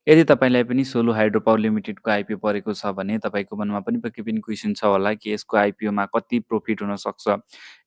यदि तपाईँलाई पनि सोलो हाइड्रो पावर लिमिटेडको आइपिओ परेको छ भने तपाईँको मनमा पनि पक्कै पनि क्वेसन छ होला कि यसको आइपिओमा कति प्रॉफिट हुन सक्छ?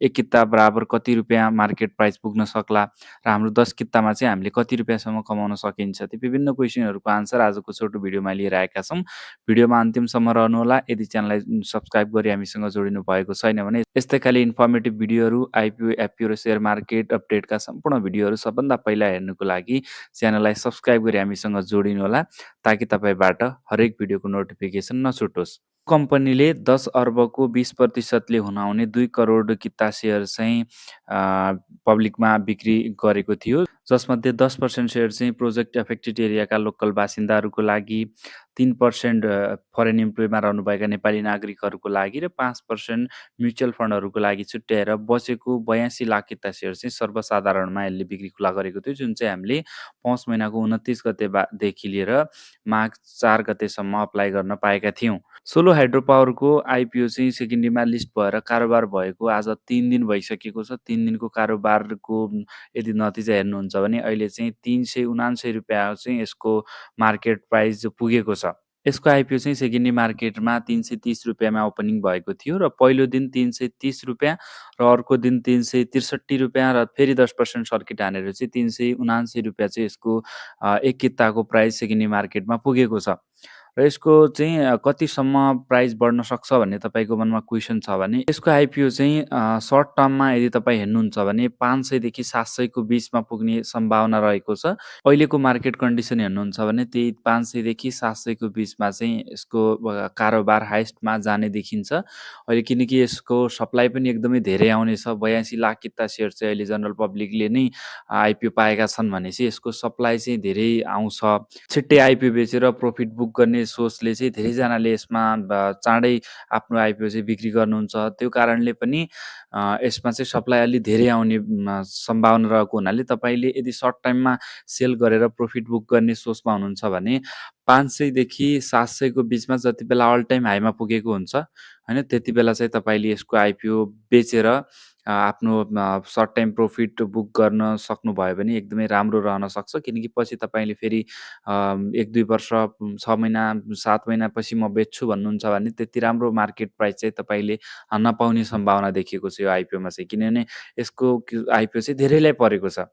1 किता बराबर कति रुपियाँ मार्केट प्राइस पुग्न सक्ला? र हाम्रो 10 कितामा चाहिँ हामीले कति रुपियाँसम्म कमाउन सकिन्छ? ती विभिन्न क्वेसनहरूको आन्सर आजको छोटो भिडियोमा लिएर आएका छौँ। भिडियोमा अन्तिमसम्म रहनुहोला। यदि च्यानललाई सब्स्क्राइब गरी हामीसँग जोडिनु भएको छैन भने यस्तै खाली इन्फर्मेटिभ भिडियोहरू, आइपिओ, एफपिओ र सेयर मार्केट अपडेटका सम्पूर्ण भिडियोहरू सबभन्दा पहिला हेर्नुको लागि च्यानललाई सब्स्क्राइब गरी हामीसँग जोडिनु होला ताकि तपाईँबाट हरेक भिडियोको नोटिफिकेसन नछुटोस्। कम्पनीले 10 अर्बको 20% ले हुन आउने 2 करोड किता सेयर चाहिँ पब्लिकमा बिक्री गरेको थियो। जसमध्ये 10% सेयर चाहिँ प्रोजेक्ट एफेक्टेड एरियाका लोकल बासिन्दाहरूको लागि, 3% फरेन इम्प्लोइमा रहनुभएका नेपाली नागरिकहरूको लागि र 5% म्युचुअल फन्डहरूको लागि छुट्याएर बचेको 82 लाख किता सेयर चाहिँ सर्वसाधारणमा यसले बिक्री खुला गरेको थियो, जुन चाहिँ हामीले पौष महिनाको 29 गतेदेखि लिएर माघ 4 गतेसम्म अप्लाई गर्न पाएका थियौँ। सोलो हाइड्रो पावरको आइपिओ चाहिँ सेकेन्डरीमा लिस्ट भएर कारोबार भएको आज 3 दिन भइसकेको छ। 3 दिनको कारोबारको यदि नतिजा हेर्नुहुन्छ भने अहिले चाहिँ 379 रुपियाँ चाहिँ यसको मार्केट प्राइस पुगेको छ। यसको आइपिओ चाहिँ सेकेन्डरी मार्केटमा 330 रुपियाँमा ओपनिङ भएको थियो र पहिलो दिन 330 रुपियाँ र अर्को दिन 363 रुपियाँ र फेरि 10% सर्किट हानेर चाहिँ 379 रुपियाँ चाहिँ यसको 1 किताको प्राइस सेकेन्डरी मार्केटमा पुगेको छ। र यसको चाहिँ कतिसम्म प्राइस बढ्न सक्छ भन्ने तपाईँको मनमा क्वेसन छ भने यसको आइपिओ चाहिँ सर्ट टर्ममा यदि तपाईँ हेर्नुहुन्छ भने 500 देखि 700 को बिचमा पुग्ने सम्भावना रहेको छ। अहिलेको मार्केट कन्डिसन हेर्नुहुन्छ भने त्यही 500 देखि 700 को बिचमा चाहिँ यसको कारोबार हाइएस्टमा जाने देखिन्छ। अहिले किनकि यसको सप्लाई पनि एकदमै धेरै आउनेछ। 82 लाख किता सेयर चाहिँ अहिले जनरल पब्लिकले नै आइपिओ पाएका छन् भनेपछि यसको सप्लाई चाहिँ धेरै आउँछ। छिट्टै आइपिओ बेचेर प्रफिट बुक गर्ने सोचले चाहिँ धेरैजनाले यसमा चाँडै आफ्नो आइपिओ चाहिँ बिक्री गर्नुहुन्छ। त्यो कारणले पनि यसमा चाहिँ सप्लाई अलि धेरै आउने सम्भावना रहेको हुनाले तपाईँले यदि सर्ट टाइममा सेल गरेर प्रफिट बुक गर्ने सोचमा हुनुहुन्छ भने 500 देखि 700 को बिचमा जति बेला अल टाइम हाईमा पुगेको हुन्छ हैन, त्यति बेला चाहिँ तपाईँले यसको आइपिओ बेचेर आफ्नो सर्ट टाइम प्रफिट बुक गर्न सक्नुभयो भने एकदमै राम्रो रहन सक्छ। किनकि पछि तपाईँले फेरि 1-2 वर्ष, 6 महिना, 7 महिनापछि म बेच्छु भन्नुहुन्छ भने त्यति राम्रो मार्केट प्राइस चाहिँ तपाईँले नपाउने सम्भावना देखिएको छ यो आइपिओमा चाहिँ। किनभने यसको आइपिओ चाहिँ धेरैलाई परेको छ।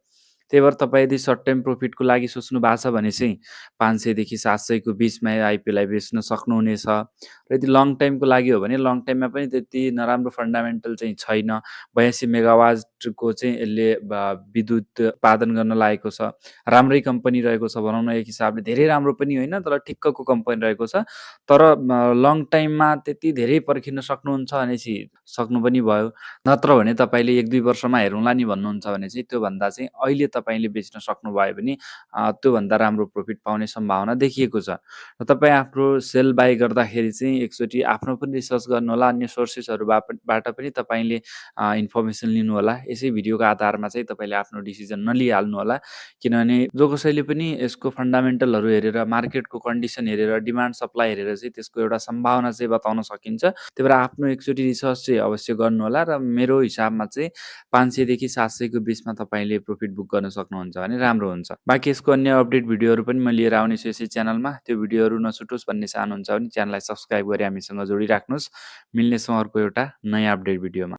त्यही भएर तपाईँ यदि सर्ट टाइम प्रफिटको लागि सोच्नु भएको छ भने चाहिँ 500 देखि 700 को बिचमा आइपिओलाई बेच्न सक्नुहुनेछ। र यदि लङ टाइमको लागि हो भने लङ टाइममा पनि त्यति नराम्रो फन्डामेन्टल चाहिँ छैन। 82 मेगावाटको चाहिँ यसले विद्युत उत्पादन गर्न लागेको छ। राम्रै कम्पनी रहेको छ भनौँ न, एक हिसाबले धेरै राम्रो पनि होइन तर ठिक्कको कम्पनी रहेको छ। तर लङ टाइममा त्यति धेरै पर्खिन सक्नुहुन्छ भनेपछि सक्नु पनि भयो। नत्र भने तपाईँले 1-2 वर्षमा हेरौँला नि भन्नुहुन्छ भने चाहिँ त्योभन्दा चाहिँ अहिले तपाईँले बेच्न सक्नुभयो भने त्योभन्दा राम्रो प्रफिट पाउने सम्भावना देखिएको छ। र तपाईँ आफ्नो सेल बाई गर्दाखेरि चाहिँ एकचोटि आफ्नो पनि रिसर्च गर्नुहोला, अन्य सोर्सेसहरूबाट पनि तपाईँले इन्फर्मेसन लिनुहोला। यसै भिडियोको आधारमा चाहिँ तपाईँले आफ्नो डिसिजन नलिइहाल्नु होला। किनभने जो कसैले पनि यसको फन्डामेन्टलहरू हेरेर, मार्केटको कन्डिसन हेरेर, डिमान्ड सप्लाई हेरेर चाहिँ त्यसको एउटा सम्भावना चाहिँ बताउन सकिन्छ। त्यही भएर आफ्नो एकचोटि रिसर्च चाहिँ अवश्य गर्नुहोला। र मेरो हिसाबमा चाहिँ 500 देखि 700 को बिचमा तपाईँले प्रफिट बुक गर्न सक्नुहुन्छ भने राम्रो हुन्छ। बाँकी यसको अन्य अपडेट भिडियोहरू पनि म लिएर आउनेछु यसै च्यानलमा। त्यो भिडियोहरू नछुटोस् भन्ने चाहनुहुन्छ भने च्यानललाई सब्स्क्राइब गरी हामीसँग जोडिराख्नुहोस्। मिल्नेछौँ अर्को एउटा नयाँ अपडेट भिडियोमा।